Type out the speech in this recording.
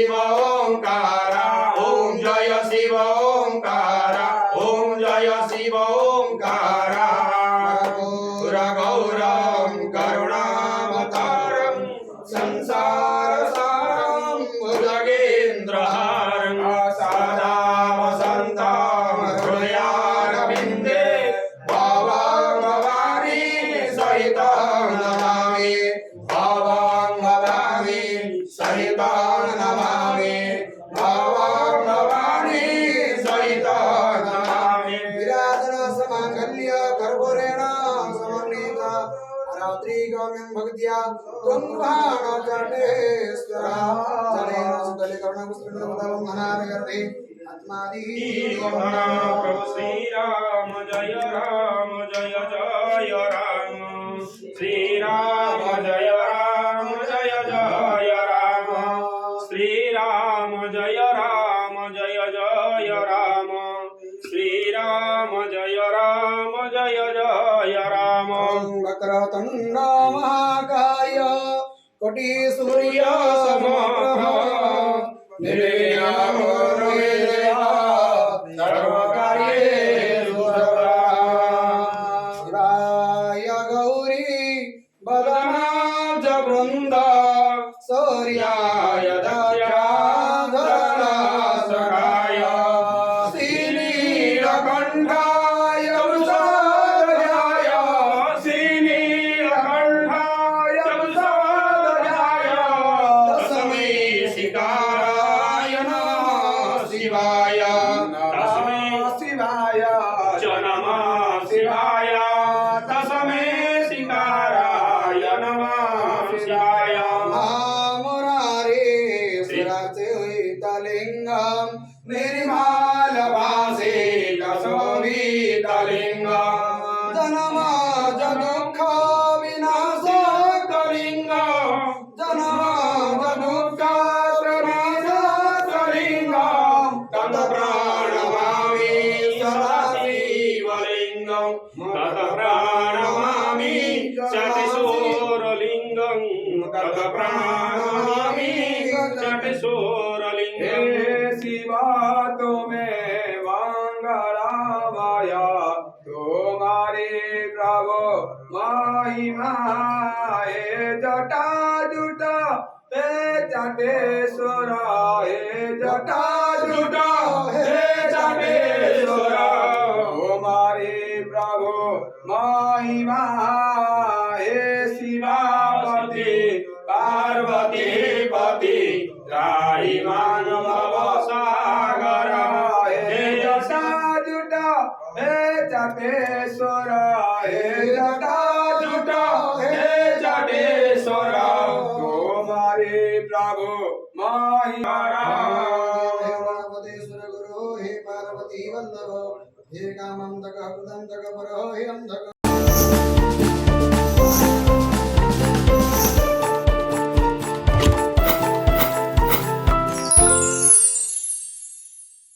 शिव ओंकार ओम जय शिव ओंकार ओम जय शिव ओंकार गौरम करुणावतारम संसार सारम भुजगेन्द्रहारम सदा वसन्तं हृदयारविन्दे भवं भवानी सहितं नमामि भवं भवानी सहितं नमामि भवं भवानी सहितं नमामि विराजन समाकल्य कर्पूरेण समन्विता रात्रि गौम्यं भक्त्या त्वं चरणेश्वरा चरणेन सुतले करुणापुष्पिणोदवं मनारयते आत्मादि प्रभु श्री राम जय जय राम श्री राम जय जय राम श्री राम जय जय राम श्री राम जय जय राम वक्रतुण्ड महाकाय कोटि सूर्य समप्रभ निर्विघ्नं कुरु मे देव सर्वकार्येषु सर्वदा शिवाय गौरी वदनाब्ज वृन्द शौर्याय दक्षाधरासनाय श्रीनीलकण्ठाय वृषध्वजाय श्रीनीलकण्ठाय वृषध्वजाय तस्मै शिकाराय नमः शिवाय तस्मै शिवाय च नमः शिवाय तस्मै शिकाराय नमः शिवाय मुरारे सुरचयितलिङ्गं निर्मलभासे शोभितलिङ्गं जनमाज दुःख विनाशकलिङ्गं जनमाज दुःख प्रणाशकलिङ्गं तत् प्रणमामि सदा शिवलिङ्गं तत् प्रणमामि चटिशूरलिङ्गं तत् प्रणमामि चटिशूरलिङ्गं शिवा तुम्हें मंगलमय तुम्हारे प्रभु महिमा हे जटा जुटा हे जटेश्वर हे जटा जुटा हे जटेश्वर तुम्हारे प्रभु महिमा हे शिवापति पार्वती पति त्राहिमाम भव सागर हे जटा जुटा हे जटेश्वर हे जटा जुटा हे जटेश्वर तुम्हारे प्रभु महिमा गुरु हे पार्वती वल्लभ हे कामं तक हृदं तक पर हे अंधक